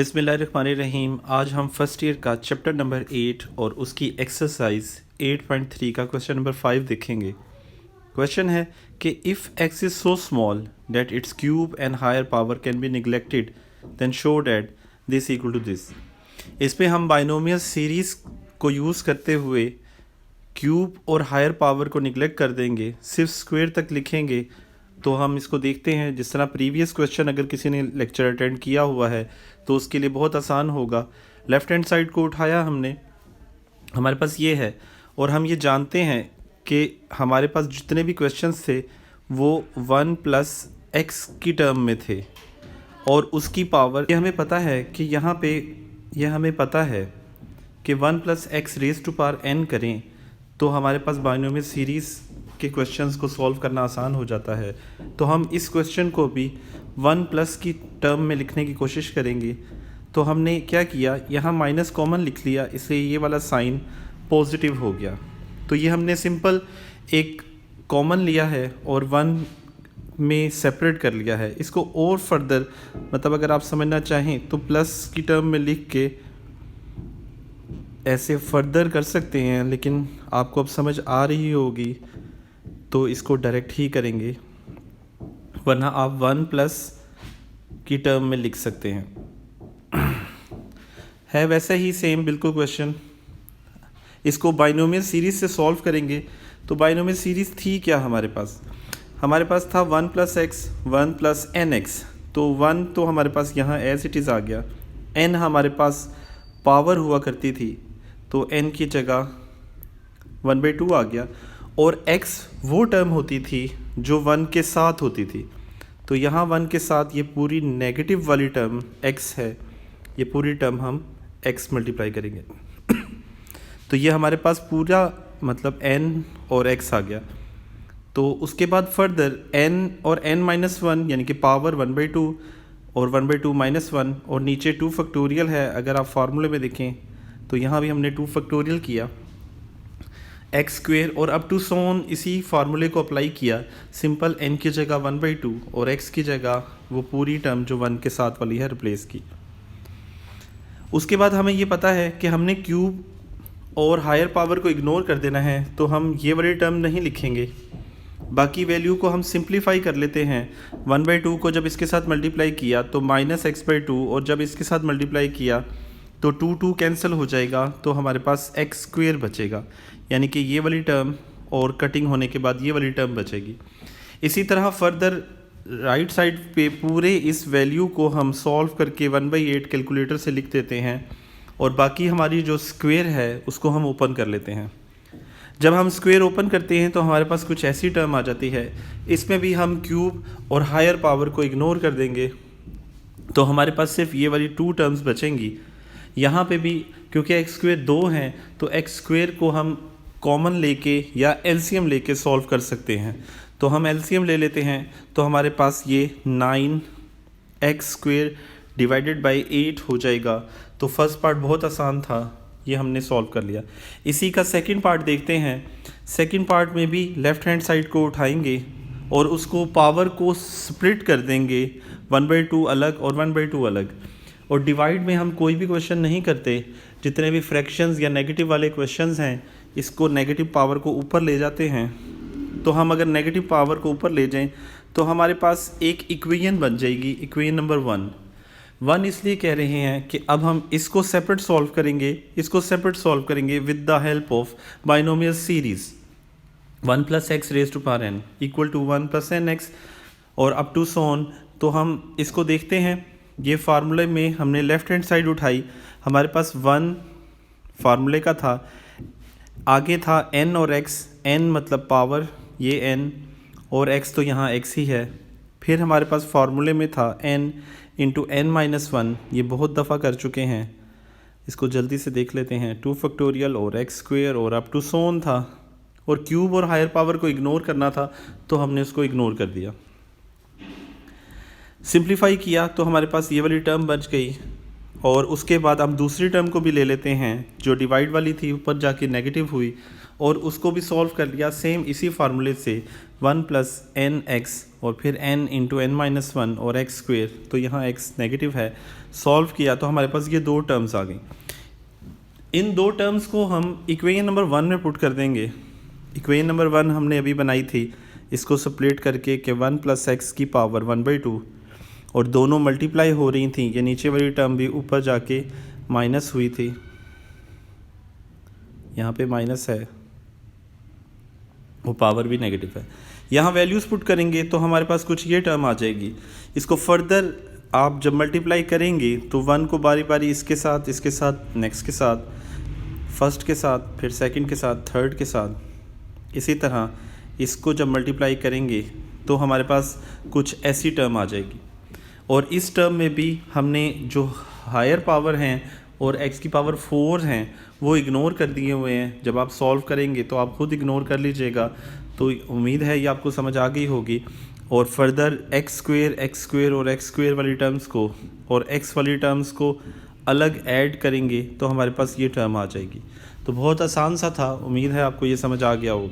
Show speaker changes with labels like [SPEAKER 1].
[SPEAKER 1] बिस्मिल्लाहिर्रहमानिर्रहीम। आज हम फर्स्ट ईयर का चैप्टर नंबर 8 और उसकी एक्सरसाइज 8.3 का क्वेश्चन नंबर 5 देखेंगे। क्वेश्चन है कि if x is so small that its cube and higher power can be neglected then show that this equal to this. इस पे हम बाइनोमियल सीरीज़ को यूज़ करते हुए क्यूब और हायर पावर को निगलेक्ट कर देंगे, सिर्फ स्क्वायर तक लिखेंगे। तो हम इसको देखते हैं, जिस तरह प्रीवियस क्वेश्चन अगर किसी ने लेक्चर अटेंड किया हुआ है तो उसके लिए बहुत आसान होगा। लेफ़्ट हैंड साइड को उठाया हमने, हमारे पास ये है, और हम ये जानते हैं कि हमारे पास जितने भी क्वेश्चंस थे वो 1 प्लस एक्स की टर्म में थे और उसकी पावर ये हमें पता है कि यहाँ पे यह हमें पता है कि 1 plus x raise to power n करें तो हमारे पास बाइनोमियल सीरीज़ के क्वेश्चंस को सॉल्व करना आसान हो जाता है। तो हम इस क्वेश्चन को भी 1 प्लस की टर्म में लिखने की कोशिश करेंगे। तो हमने क्या किया, यहाँ माइनस कॉमन लिख लिया, इसलिए ये वाला साइन पॉजिटिव हो गया। तो ये हमने सिंपल एक कॉमन लिया है और 1 में सेपरेट कर लिया है। इसको और फर्दर मतलब अगर आप समझना चाहें तो प्लस की टर्म में लिख के ऐसे फर्दर कर सकते हैं, लेकिन आपको अब समझ आ रही होगी तो इसको डायरेक्ट ही करेंगे, वरना आप 1 प्लस की टर्म में लिख सकते हैं। है वैसे ही सेम बिल्कुल क्वेश्चन। इसको बाइनोमियल सीरीज़ से सॉल्व करेंगे। तो बाइनोमियल सीरीज़ थी क्या हमारे पास था 1 plus x 1 plus n x. तो 1 तो हमारे पास यहाँ एज इट इज़ आ गया, n हमारे पास पावर हुआ करती थी तो n की जगह 1/2 आ गया, और x वो टर्म होती थी जो 1 के साथ होती थी। तो यहाँ 1 के साथ ये पूरी नेगेटिव वाली टर्म x है, ये पूरी टर्म हम x मल्टीप्लाई करेंगे। तो ये हमारे पास पूरा मतलब n और x आ गया। तो उसके बाद फर्दर n और n-1 यानी कि पावर 1/2 और 1/2 -1 और नीचे 2 फैक्टोरियल है। अगर आप फार्मूले में देखें तो यहाँ भी हमने 2 फैक्टोरियल किया, एक्स स्क्वेयर और अप टू सोन इसी फार्मूले को अप्लाई किया। सिंपल n की जगह 1/2 और x की जगह वो पूरी टर्म जो 1 के साथ वाली है रिप्लेस की। उसके बाद हमें ये पता है कि हमने क्यूब और हायर पावर को इग्नोर कर देना है, तो हम ये वाली टर्म नहीं लिखेंगे। बाकी वैल्यू को हम सिंप्लीफाई कर लेते हैं। 1/2 को जब इसके साथ मल्टीप्लाई किया तो -x/2, और जब इसके साथ मल्टीप्लाई किया तो 2 कैंसिल हो जाएगा, तो हमारे पास एक्स स्क्वेयर बचेगा, यानी कि ये वाली टर्म और कटिंग होने के बाद ये वाली टर्म बचेगी। इसी तरह फर्दर राइट साइड पे पूरे इस वैल्यू को हम सॉल्व करके 1/8 कैलकुलेटर से लिख देते हैं, और बाकी हमारी जो स्क्वेयर है उसको हम ओपन कर लेते हैं। जब हम स्क्वेयर ओपन करते हैं तो हमारे पास कुछ ऐसी टर्म आ जाती है। इसमें भी हम क्यूब और हायर पावर को इग्नोर कर देंगे, तो हमारे पास सिर्फ ये वाली 2 टर्म्स बचेंगी। यहाँ पे भी क्योंकि एक्स स्क्वेयर 2 हैं तो एक्स स्क्वेयर को हम कॉमन लेके या एलसीएम लेके सॉल्व कर सकते हैं। तो हम एलसीएम ले लेते हैं, तो हमारे पास ये 9x² डिवाइडेड बाई 8 हो जाएगा। तो फर्स्ट पार्ट बहुत आसान था, ये हमने सॉल्व कर लिया। इसी का सेकंड पार्ट देखते हैं। सेकंड पार्ट में भी लेफ़्ट हैंड साइड को उठाएंगे और उसको पावर को स्प्लिट कर देंगे, 1/2 अलग और 1/2 अलग। और डिवाइड में हम कोई भी क्वेश्चन नहीं करते, जितने भी फ्रैक्शंस या नेगेटिव वाले क्वेश्चंस हैं इसको नेगेटिव पावर को ऊपर ले जाते हैं। तो हम अगर नेगेटिव पावर को ऊपर ले जाएं तो हमारे पास एक इक्वेशन बन जाएगी, इक्वेशन नंबर 1 इसलिए कह रहे हैं कि अब हम इसको सेपरेट सॉल्व करेंगे with the help of binomial series 1 plus x raise to power n equal to 1 plus n x और अप टू सोन। तो हम इसको देखते हैं, ये फार्मूले में हमने लेफ़्ट हैंड साइड उठाई, हमारे पास 1 फार्मूले का था, आगे था n और x, n मतलब पावर ये n और x तो यहाँ x ही है। फिर हमारे पास फार्मूले में था n इंटू n-1, ये बहुत दफ़ा कर चुके हैं, इसको जल्दी से देख लेते हैं। 2 फैक्टोरियल और एक्स स्क्वेयर और अप टू सोन था, और क्यूब और हायर पावर को इग्नोर करना था तो हमने उसको इग्नोर कर दिया। सिंप्लीफाई किया तो हमारे पास ये वाली टर्म बच गई, और उसके बाद हम दूसरी टर्म को भी ले लेते हैं जो डिवाइड वाली थी, ऊपर जाके नेगेटिव हुई, और उसको भी सॉल्व कर लिया सेम इसी फार्मूले से 1 प्लस एन एक्स और फिर n into n minus one और एक्स स्क्वेयर, तो यहाँ x नेगेटिव है, सॉल्व किया तो हमारे पास ये दो टर्म्स आ गई। इन दो टर्म्स को हम इक्वेशन नंबर 1 में पुट कर देंगे। इक्वेशन नंबर 1 हमने अभी बनाई थी, इसको सप्रेट करके कि 1 प्लस एक्स की पावर 1/2 और दोनों मल्टीप्लाई हो रही थी, ये नीचे वाली टर्म भी ऊपर जाके माइनस हुई थी, यहाँ पे माइनस है, वो पावर भी नेगेटिव है। यहाँ वैल्यूज़ पुट करेंगे तो हमारे पास कुछ ये टर्म आ जाएगी। इसको फर्दर आप जब मल्टीप्लाई करेंगे तो 1 को बारी बारी इसके साथ, नेक्स्ट के साथ, फर्स्ट के साथ, फिर सेकंड के साथ, थर्ड के साथ, इसी तरह इसको जब मल्टीप्लाई करेंगे तो हमारे पास कुछ ऐसी टर्म आ जाएगी। और इस टर्म में भी हमने जो हायर पावर हैं और x की पावर 4 हैं वो इग्नोर कर दिए हुए हैं। जब आप सॉल्व करेंगे तो आप खुद इग्नोर कर लीजिएगा। तो उम्मीद है ये आपको समझ आ गई होगी। और फर्दर x स्क्वेयर और x स्क्वेयर वाली टर्म्स को और x वाली टर्म्स को अलग ऐड करेंगे तो हमारे पास ये टर्म आ जाएगी। तो बहुत आसान सा था, उम्मीद है आपको ये समझ आ गया होगा।